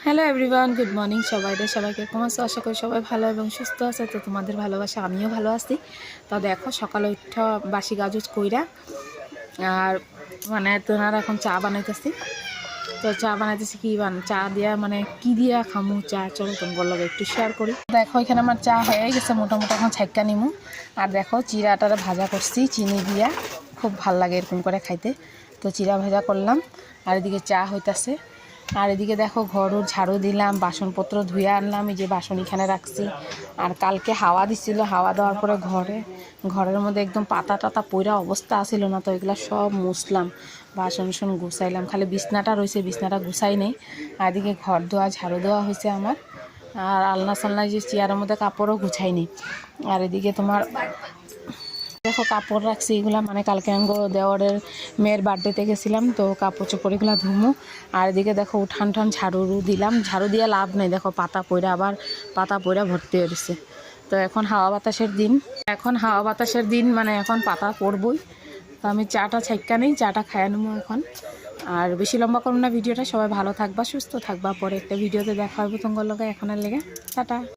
Hello everyone, good morning সবাইকে কেমন আছো? আশা করি সবাই ভালো এবং সুস্থ আছে। তো তোমাদের ভালোবাসা আমিও ভালো আছি। তো দেখো সকালে উঠা বাসি গাজুজ কইরা আর মানে তোনার এখন চা বানাইতেছি। তো চা বানাইতেছি কি চা দিয়া মানে কি দিয়া খামু চা, চলো তোমার লগে একটু শেয়ার করি। দেখো এখানে আমার চা হয়ে গেছে মোটামুটি, এখন ছাইক্কা নিমু। আর দেখো চিরাটারে ভাজা করছি চিনি দিয়া, খুব ভাল লাগে এরকম করে খাইতে। তো চিরা ভাজা করলাম আর এদিকে চা হইতাছে। আর এদিকে দেখো ঘরও ঝাড়ু দিলাম, বাসনপত্র ধুয়ে আনলাম, এই যে বাসন এখানে রাখছি। আর কালকে হাওয়া দিছিল, হাওয়া দেওয়ার পরে ঘরের মধ্যে একদম পাতা টাতা পইরা অবস্থা আসিল না। তো এগুলো সব মুছলাম, বাসন গুছাইলাম, খালি বিছনাটা রয়েছে, বিছনাটা গুছাই নেই। আর এদিকে ঘর ধোয়া ঝাড়ু দেওয়া হয়েছে আমার। আর আলনা সালনা যে চেয়ারের মধ্যে কাপড়ও গুছাইনি। আর এদিকে তোমার দেখো কাপড় রাখছি, এগুলা মানে কালকে আঙ্গো দেওয়ারের মেয়ের বার্থডেতে গেছিলাম, তো কাপড় চোপড় এগুলো ধুমু। আর এদিকে দেখো উঠান ঝাড়ু দিলাম, ঝাড়ু দিয়ে লাভ নেই, দেখো পাতা পইরা ভর্তি হয়ে গেছে। তো এখন হাওয়া বাতাসের দিন মানে এখন পাতা পড়বই। তো আমি চাটা ছাইক্কা নেই, চাটা খাইয়া নেবো এখন। আর বেশি লম্বা করবো না ভিডিওটা। সবাই ভালো থাকবা, সুস্থ থাকবা, পরে একটা ভিডিওতে দেখা হবে তোমার লগে। এখনের লেগে টাটা।